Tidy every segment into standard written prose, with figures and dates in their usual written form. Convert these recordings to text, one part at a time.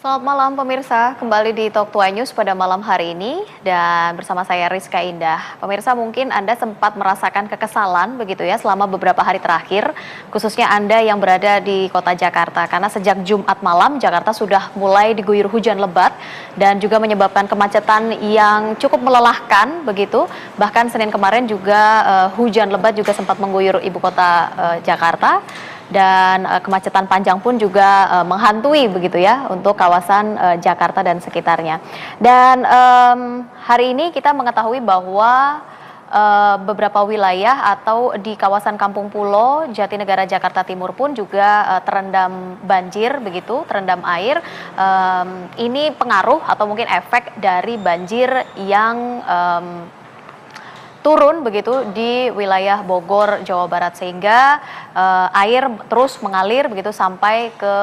Selamat malam pemirsa, kembali di Talk Tuai News pada malam hari ini dan bersama saya Rizka Indah. Pemirsa, mungkin Anda sempat merasakan kekesalan begitu ya selama beberapa hari terakhir, khususnya Anda yang berada di kota Jakarta, karena sejak Jumat malam Jakarta sudah mulai diguyur hujan lebat dan juga menyebabkan kemacetan yang cukup melelahkan begitu. Bahkan Senin kemarin juga hujan lebat juga sempat mengguyur ibu kota Jakarta. Dan kemacetan panjang pun juga menghantui begitu ya untuk kawasan Jakarta dan sekitarnya. Dan hari ini kita mengetahui bahwa beberapa wilayah atau di kawasan Kampung Pulo, Jatinegara, Jakarta Timur pun juga terendam banjir begitu, terendam air. Ini pengaruh atau mungkin efek dari banjir yang turun begitu di wilayah Bogor, Jawa Barat, sehingga air terus mengalir begitu sampai ke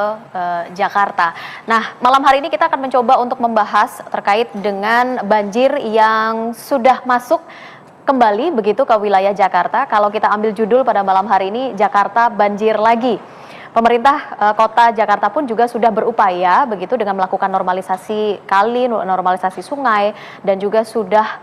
Jakarta. Nah, malam hari ini kita akan mencoba untuk membahas terkait dengan banjir yang sudah masuk kembali begitu ke wilayah Jakarta. Kalau kita ambil judul pada malam hari ini, Jakarta banjir lagi. Pemerintah kota Jakarta pun juga sudah berupaya begitu dengan melakukan normalisasi kali, normalisasi sungai, dan juga sudah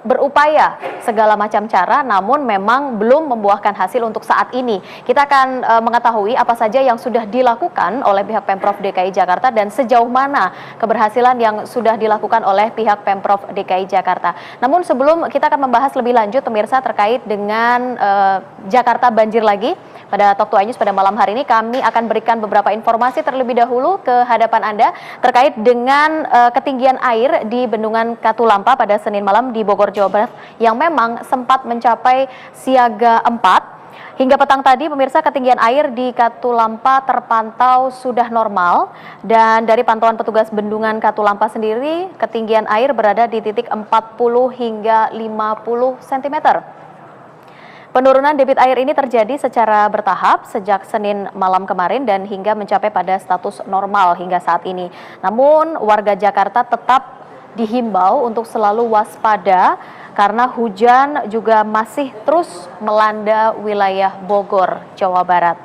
berupaya segala macam cara, namun memang belum membuahkan hasil untuk saat ini. Kita akan mengetahui apa saja yang sudah dilakukan oleh pihak Pemprov DKI Jakarta dan sejauh mana keberhasilan yang sudah dilakukan oleh pihak Pemprov DKI Jakarta. Namun sebelum kita akan membahas lebih lanjut pemirsa terkait dengan Jakarta banjir lagi, pada Talk Tuai News pada malam hari ini kami akan berikan beberapa informasi terlebih dahulu ke hadapan Anda terkait dengan ketinggian air di Bendungan Katulampa pada Senin malam di Bogor, Jawa Barat yang memang sempat mencapai siaga 4. Hingga petang tadi pemirsa, ketinggian air di Katulampa terpantau sudah normal, dan dari pantauan petugas Bendungan Katulampa sendiri ketinggian air berada di titik 40 hingga 50 cm. Penurunan debit air ini terjadi secara bertahap sejak Senin malam kemarin dan hingga mencapai pada status normal hingga saat ini. Namun warga Jakarta tetap dihimbau untuk selalu waspada karena hujan juga masih terus melanda wilayah Bogor, Jawa Barat.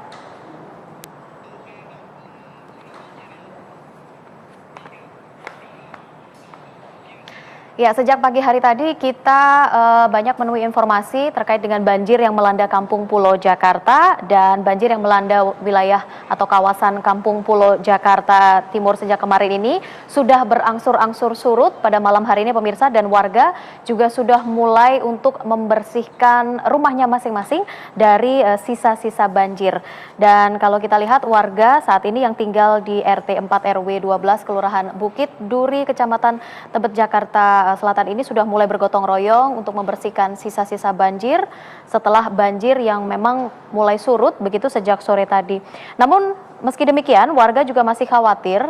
Ya, sejak pagi hari tadi kita banyak menemui informasi terkait dengan banjir yang melanda Kampung Pulo Jakarta dan banjir yang melanda wilayah atau kawasan Kampung Pulo Jakarta Timur sejak kemarin ini sudah berangsur-angsur surut pada malam hari ini pemirsa, dan warga juga sudah mulai untuk membersihkan rumahnya masing-masing dari sisa-sisa banjir. Dan kalau kita lihat warga saat ini yang tinggal di RT 4 RW 12 Kelurahan Bukit Duri Kecamatan Tebet Jakarta Selatan ini sudah mulai bergotong royong untuk membersihkan sisa-sisa banjir setelah banjir yang memang mulai surut begitu sejak sore tadi. Namun meski demikian warga juga masih khawatir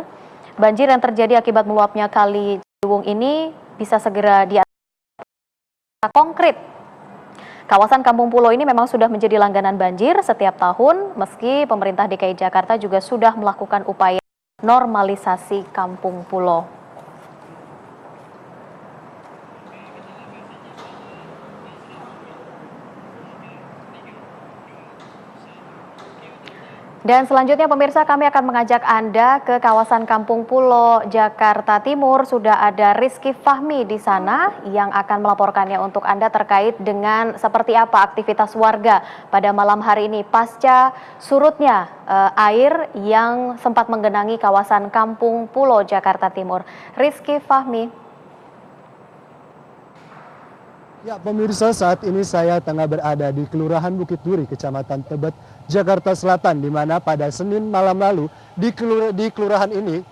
banjir yang terjadi akibat meluapnya Kali Ciliwung ini bisa segera diatasi konkret. Kawasan Kampung Pulo ini memang sudah menjadi langganan banjir setiap tahun, meski pemerintah DKI Jakarta juga sudah melakukan upaya normalisasi Kampung Pulo. Dan selanjutnya pemirsa, kami akan mengajak Anda ke kawasan Kampung Pulo, Jakarta Timur. Sudah ada Rizky Fahmi di sana yang akan melaporkannya untuk Anda terkait dengan seperti apa aktivitas warga pada malam hari ini pasca surutnya air yang sempat menggenangi kawasan Kampung Pulo, Jakarta Timur. Rizky Fahmi. Ya pemirsa, saat ini saya tengah berada di Kelurahan Bukit Duri, Kecamatan Tebet, Jakarta Selatan, di mana pada Senin malam lalu di kelurahan ini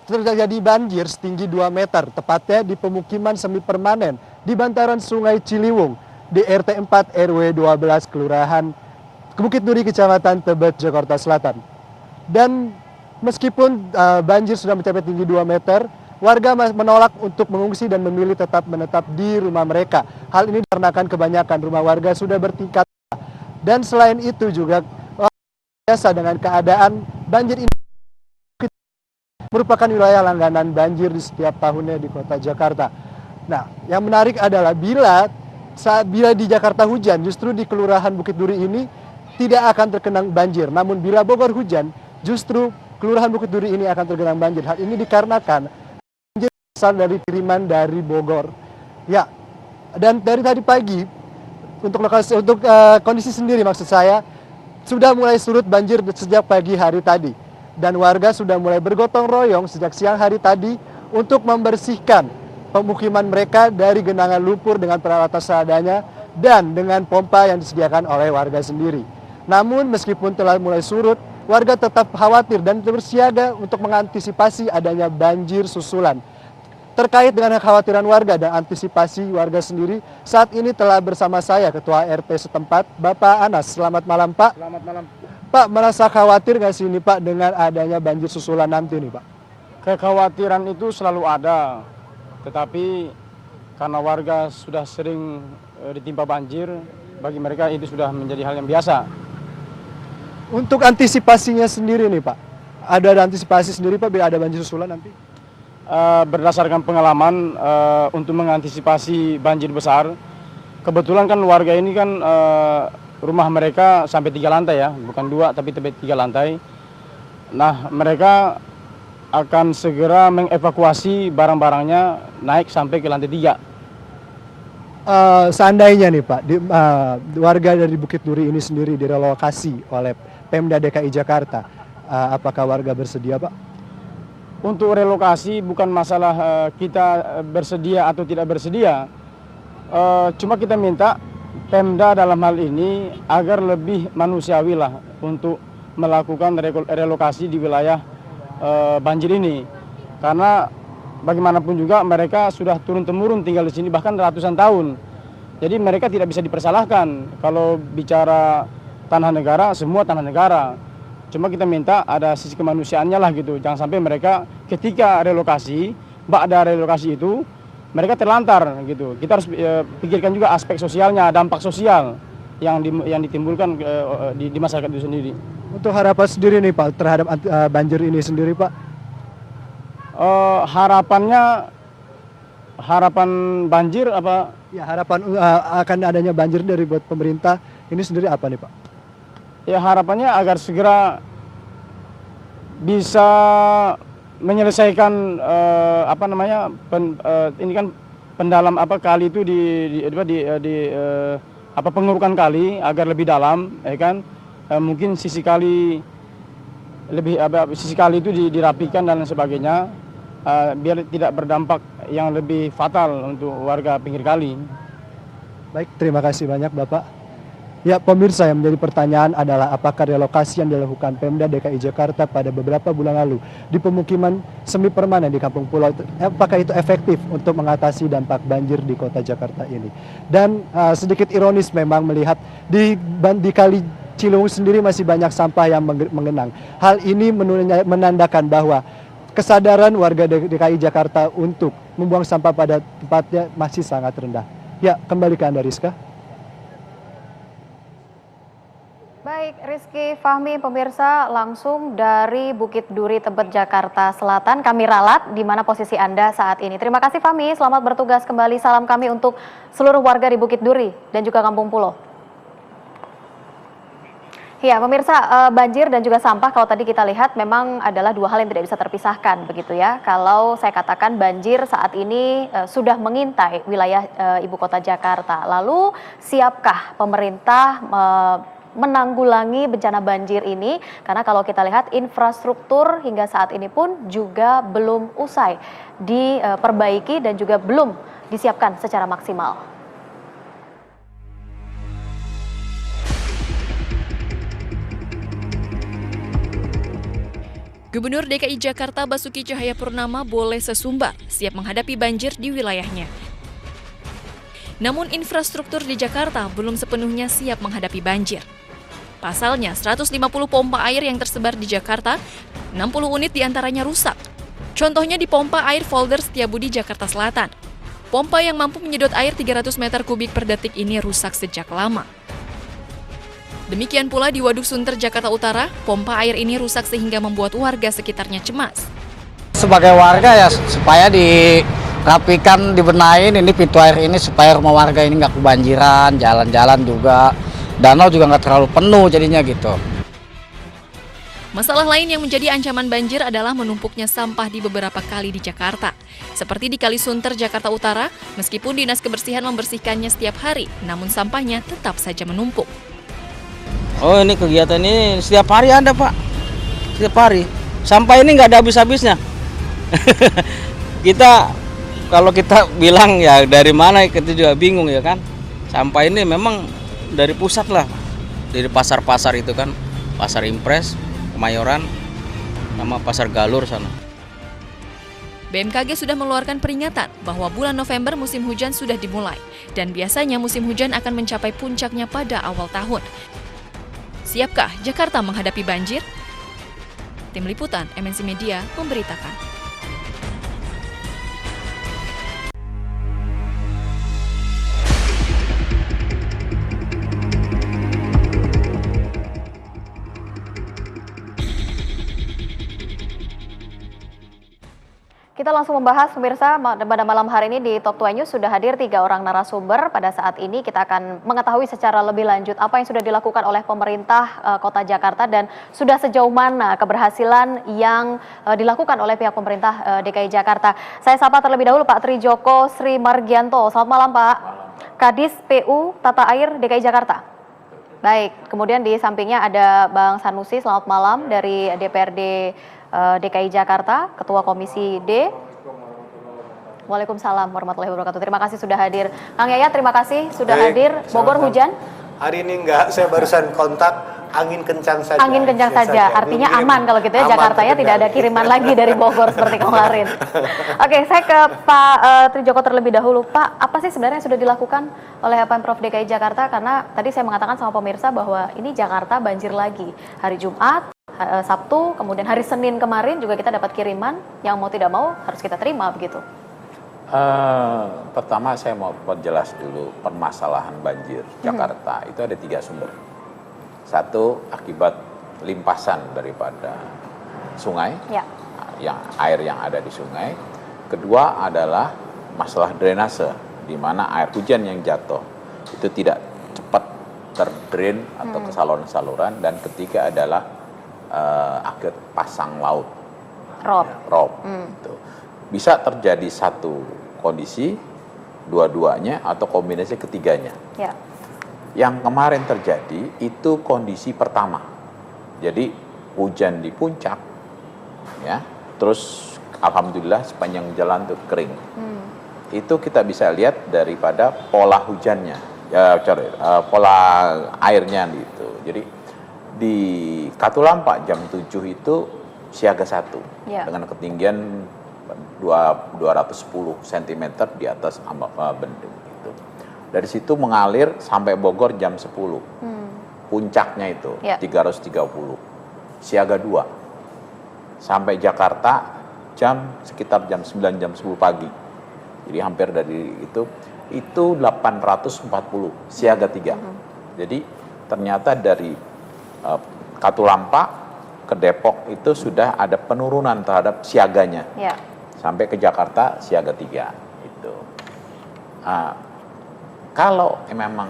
terjadi banjir setinggi 2 meter, tepatnya di pemukiman semi permanen di bantaran Sungai Ciliwung di RT 4 RW 12 Kelurahan Bukit Duri, Kecamatan Tebet, Jakarta Selatan. Dan meskipun banjir sudah mencapai tinggi 2 meter, warga menolak untuk mengungsi dan memilih tetap menetap di rumah mereka. Hal ini dikarenakan kebanyakan rumah warga sudah bertingkat. Dan selain itu juga biasa dengan keadaan banjir ini merupakan wilayah langganan banjir di setiap tahunnya di kota Jakarta. Nah, yang menarik adalah bila di Jakarta hujan, justru di Kelurahan Bukit Duri ini tidak akan terkena banjir. Namun bila Bogor hujan, justru Kelurahan Bukit Duri ini akan tergenang banjir. Hal ini dikarenakan banjir besar dari kiriman dari Bogor. Ya, dan dari tadi pagi untuk kondisi sendiri maksud saya sudah mulai surut banjir sejak pagi hari tadi, dan warga sudah mulai bergotong royong sejak siang hari tadi untuk membersihkan pemukiman mereka dari genangan lumpur dengan peralatan seadanya dan dengan pompa yang disediakan oleh warga sendiri. Namun meskipun telah mulai surut, warga tetap khawatir dan bersiaga untuk mengantisipasi adanya banjir susulan. Terkait dengan kekhawatiran warga dan antisipasi warga sendiri, saat ini telah bersama saya Ketua RT setempat, Bapak Anas. Selamat malam, Pak. Selamat malam. Pak, merasa khawatir nggak sih ini, Pak, dengan adanya banjir susulan nanti nih, Pak? Kekhawatiran itu selalu ada, tetapi karena warga sudah sering ditimpa banjir, bagi mereka itu sudah menjadi hal yang biasa. Untuk antisipasinya sendiri nih, Pak, ada antisipasi sendiri, Pak, bila ada banjir susulan nanti? Berdasarkan pengalaman untuk mengantisipasi banjir besar, kebetulan kan warga ini kan rumah mereka sampai 3 lantai ya, bukan 2 tapi 3 lantai. Nah, mereka akan segera mengevakuasi barang-barangnya naik sampai ke lantai 3. Seandainya nih, Pak, warga dari Bukit Duri ini sendiri direlokasi oleh Pemda DKI Jakarta, apakah warga bersedia, Pak? Untuk relokasi bukan masalah kita bersedia atau tidak bersedia, cuma kita minta Pemda dalam hal ini agar lebih manusiawi lah untuk melakukan relokasi di wilayah banjir ini. Karena bagaimanapun juga mereka sudah turun-temurun tinggal di sini bahkan ratusan tahun. Jadi mereka tidak bisa dipersalahkan. Kalau bicara tanah negara, semua tanah negara. Cuma kita minta ada sisi kemanusiaannya lah gitu. Jangan sampai mereka ketika relokasi, ba'da relokasi itu mereka terlantar gitu. Kita harus pikirkan juga aspek sosialnya, dampak sosial yang ditimbulkan di masyarakat itu sendiri. Untuk harapan sendiri nih, Pak, terhadap banjir ini sendiri, Pak? Harapan banjir apa? Ya, harapan akan adanya banjir dari buat pemerintah ini sendiri apa nih, Pak? Ya, harapannya agar segera bisa menyelesaikan ini kan pendalam kali itu pengurukan kali agar lebih dalam, ya kan? Mungkin sisi kali itu dirapikan dan sebagainya, biar tidak berdampak yang lebih fatal untuk warga pinggir kali. Baik, terima kasih banyak, Bapak. Ya, pemirsa, yang menjadi pertanyaan adalah apakah relokasi yang dilakukan Pemda DKI Jakarta pada beberapa bulan lalu di pemukiman semi permanen di Kampung Pulau, apakah itu efektif untuk mengatasi dampak banjir di kota Jakarta ini? Dan sedikit ironis memang melihat di Kali Ciliwung sendiri masih banyak sampah yang mengenang. Hal ini menandakan bahwa kesadaran warga DKI Jakarta untuk membuang sampah pada tempatnya masih sangat rendah. Ya, kembali ke Anda, Rizka. Baik, Rizky Fahmi, pemirsa, langsung dari Bukit Duri, Tebet, Jakarta Selatan. Kami ralat di mana posisi Anda saat ini. Terima kasih, Fahmi. Selamat bertugas kembali. Salam kami untuk seluruh warga di Bukit Duri dan juga Kampung Pulau. Ya, pemirsa, banjir dan juga sampah kalau tadi kita lihat memang adalah dua hal yang tidak bisa terpisahkan, begitu ya. Kalau saya katakan banjir saat ini sudah mengintai wilayah ibu kota Jakarta. Lalu siapkah pemerintah menanggulangi bencana banjir ini? Karena kalau kita lihat infrastruktur hingga saat ini pun juga belum usai diperbaiki dan juga belum disiapkan secara maksimal. Gubernur DKI Jakarta Basuki Cahayapurnama boleh sesumbar siap menghadapi banjir di wilayahnya. Namun infrastruktur di Jakarta belum sepenuhnya siap menghadapi banjir. Pasalnya, 150 pompa air yang tersebar di Jakarta, 60 unit diantaranya rusak. Contohnya di pompa air Folder Setiabudi, Jakarta Selatan. Pompa yang mampu menyedot air 300 meter kubik per detik ini rusak sejak lama. Demikian pula di Waduk Sunter, Jakarta Utara, pompa air ini rusak sehingga membuat warga sekitarnya cemas. Sebagai warga ya supaya dirapikan, dibenahin ini pintu air ini supaya rumah warga ini nggak kebanjiran, jalan-jalan juga. Danau juga nggak terlalu penuh jadinya gitu. Masalah lain yang menjadi ancaman banjir adalah menumpuknya sampah di beberapa kali di Jakarta. Seperti di Kali Sunter, Jakarta Utara, meskipun Dinas Kebersihan membersihkannya setiap hari, namun sampahnya tetap saja menumpuk. Oh, ini kegiatan ini setiap hari ada, Pak. Setiap hari. Sampah ini nggak ada habis-habisnya. Kalau kita bilang ya dari mana, kita juga bingung ya kan. Sampah ini memang dari pusat lah. Dari pasar-pasar itu kan. Pasar Impres, Kemayoran, sama Pasar Galur sana. BMKG sudah mengeluarkan peringatan bahwa bulan November musim hujan sudah dimulai dan biasanya musim hujan akan mencapai puncaknya pada awal tahun. Siapkah Jakarta menghadapi banjir? Tim Liputan MNC Media memberitakan. Kita langsung membahas pemirsa, pada malam hari ini di Top 2 News sudah hadir 3 orang narasumber. Pada saat ini kita akan mengetahui secara lebih lanjut apa yang sudah dilakukan oleh pemerintah Kota Jakarta dan sudah sejauh mana keberhasilan yang dilakukan oleh pihak pemerintah DKI Jakarta. Saya sapa terlebih dahulu Pak Trijoko Sri Margianto. Selamat malam Pak. Kadis PU Tata Air DKI Jakarta. Baik, kemudian di sampingnya ada Bang Sanusi, selamat malam dari DPRD DKI Jakarta, Ketua Komisi D. Waalaikumsalam warahmatullahi wabarakatuh. Terima kasih sudah hadir. Kang Yayat, terima kasih sudah hadir. Bogor hujan? Hari ini enggak, saya barusan kontak, angin kencang saja. Angin kencang saja, artinya aman kalau gitu ya, Jakarta ya, tidak ada kiriman lagi dari Bogor seperti kemarin. Oke, saya ke Pak Trijoko terlebih dahulu. Pak, apa sih sebenarnya yang sudah dilakukan oleh Pemprov DKI Jakarta? Karena tadi saya mengatakan sama pemirsa bahwa ini Jakarta banjir lagi. Hari Jumat, Sabtu, kemudian hari Senin kemarin juga kita dapat kiriman yang mau tidak mau harus kita terima begitu. Pertama saya mau perjelas dulu permasalahan banjir Jakarta itu ada 3 sumber. Satu akibat limpasan daripada sungai, yang air yang ada di sungai. Kedua adalah masalah drainase, di mana air hujan yang jatuh itu tidak cepat terdrain atau ke saluran-saluran. Dan ketiga adalah akibat pasang laut, rob. Gitu. Bisa terjadi satu kondisi, dua-duanya atau kombinasi ketiganya. Yang kemarin terjadi itu kondisi pertama. Jadi hujan di puncak, ya, terus alhamdulillah sepanjang jalan itu kering. Itu kita bisa lihat daripada pola hujannya, pola airnya gitu. Jadi di Katulampa jam 7 itu siaga 1 dengan ketinggian 210 cm di atas ambak bendung itu. Dari situ mengalir sampai Bogor jam 10. Puncaknya itu 330. Siaga 2. Sampai Jakarta sekitar jam 9 jam 10 pagi. Jadi hampir dari itu 840 siaga 3. Jadi ternyata dari Katulampa ke Depok itu sudah ada penurunan terhadap siaganya, sampai ke Jakarta siaga 3 itu. Kalau memang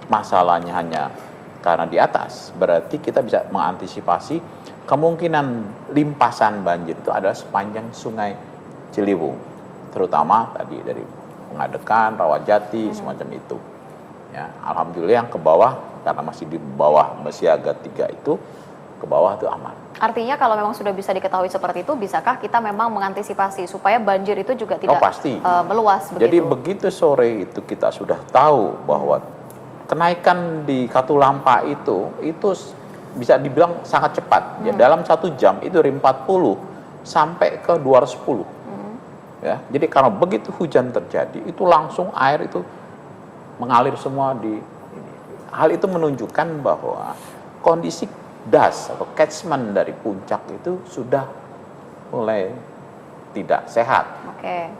masalahnya hanya karena di atas, berarti kita bisa mengantisipasi kemungkinan limpasan banjir itu adalah sepanjang Sungai Ciliwung, terutama tadi dari Pengadekan, Rawajati, semacam itu. Ya, alhamdulillah yang ke bawah karena masih di bawah siaga 3 itu, ke bawah itu aman. Artinya kalau memang sudah bisa diketahui seperti itu, bisakah kita memang mengantisipasi supaya banjir itu juga tidak meluas begitu? Jadi begitu sore itu kita sudah tahu bahwa kenaikan di Katulampa itu bisa dibilang sangat cepat. Ya, dalam 1 jam itu dari 40 sampai ke 210. Ya, jadi kalau begitu hujan terjadi, itu langsung air itu mengalir semua di ini. Hal itu menunjukkan bahwa kondisi das atau catchment dari puncak itu sudah mulai tidak sehat.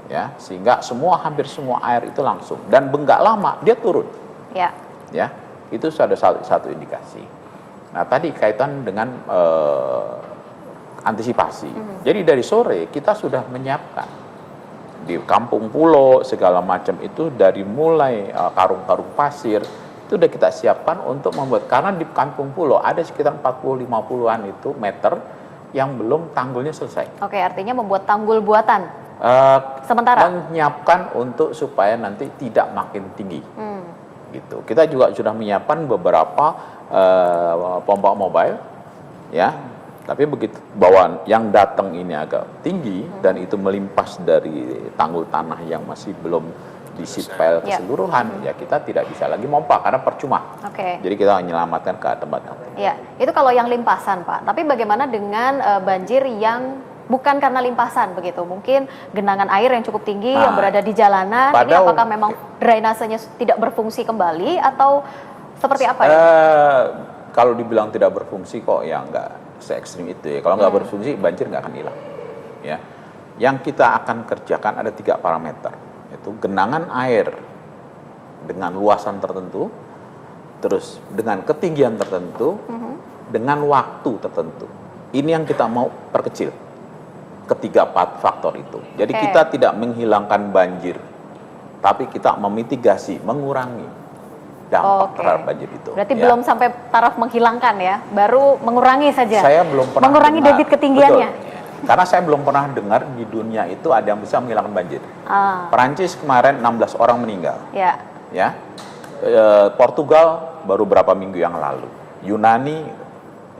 Ya, sehingga hampir semua air itu langsung, dan nggak lama dia turun. Ya, itu ada satu indikasi. Nah, tadi kaitan dengan antisipasi. Jadi dari sore kita sudah menyiapkan di kampung pulau segala macam itu, dari mulai karung-karung pasir, itu udah kita siapkan untuk membuat, karena di Kampung Pulo ada sekitar 40-50-an itu meter yang belum tanggulnya selesai. Oke, artinya membuat tanggul buatan sementara menyiapkan untuk supaya nanti tidak makin tinggi. Gitu. Kita juga sudah menyiapkan beberapa pompa mobile, ya. Tapi begitu bahwa yang datang ini agak tinggi dan itu melimpas dari tanggul tanah yang masih belum disipel keseluruhan, ya kita tidak bisa lagi pompa karena percuma. Jadi kita menyelamatkan ke tempat yang ya, itu kalau yang limpasan, Pak. Tapi bagaimana dengan banjir yang bukan karena limpasan begitu? Mungkin genangan air yang cukup tinggi yang berada di jalanan. Ini apakah memang drainasenya tidak berfungsi kembali atau seperti apa ya? Kalau dibilang tidak berfungsi kok ya nggak se-ekstrim itu ya. Kalau nggak berfungsi banjir nggak akan hilang. Ya, yang kita akan kerjakan ada 3 parameter. Itu genangan air dengan luasan tertentu, terus dengan ketinggian tertentu, dengan waktu tertentu. Ini yang kita mau perkecil. Ketiga faktor itu. Jadi kita tidak menghilangkan banjir, tapi kita memitigasi, mengurangi dampak terhadap banjir itu. Berarti belum sampai taraf menghilangkan ya, baru mengurangi saja. Saya belum pernah mengurangi debit ketinggiannya. Betul. Karena saya belum pernah dengar di dunia itu ada yang bisa menghilangkan banjir. Perancis kemarin 16 orang meninggal. Ya. Portugal baru berapa minggu yang lalu. Yunani,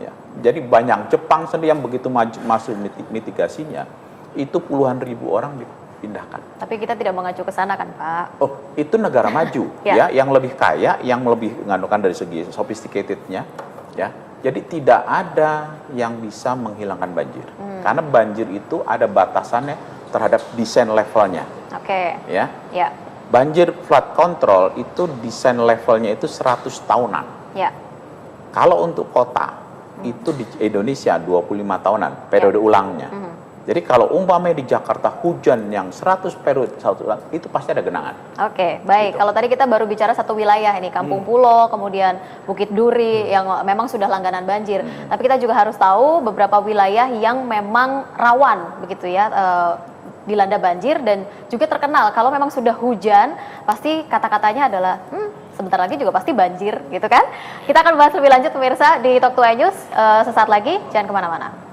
ya. Jadi banyak. Jepang sendiri yang begitu masuk mitigasinya, itu puluhan ribu orang dipindahkan. Tapi kita tidak mengacu ke sana kan, Pak? Oh, itu negara maju, ya, yang lebih kaya, yang lebih mengandungkan dari segi sophisticatednya, ya. Jadi tidak ada yang bisa menghilangkan banjir. Karena banjir itu ada batasannya terhadap desain levelnya. Ya. Banjir flood control itu desain levelnya itu 100 tahunan. Kalau untuk kota, itu di Indonesia 25 tahunan, periode ulangnya. Jadi kalau umpamanya di Jakarta hujan yang 100 periode itu pasti ada genangan. Baik. Gitu. Kalau tadi kita baru bicara satu wilayah ini, Kampung Pulo, kemudian Bukit Duri yang memang sudah langganan banjir. Tapi kita juga harus tahu beberapa wilayah yang memang rawan begitu ya dilanda banjir dan juga terkenal kalau memang sudah hujan pasti kata-katanya adalah sebentar lagi juga pasti banjir gitu kan. Kita akan bahas lebih lanjut pemirsa di Talk to News sesaat lagi, jangan kemana-mana.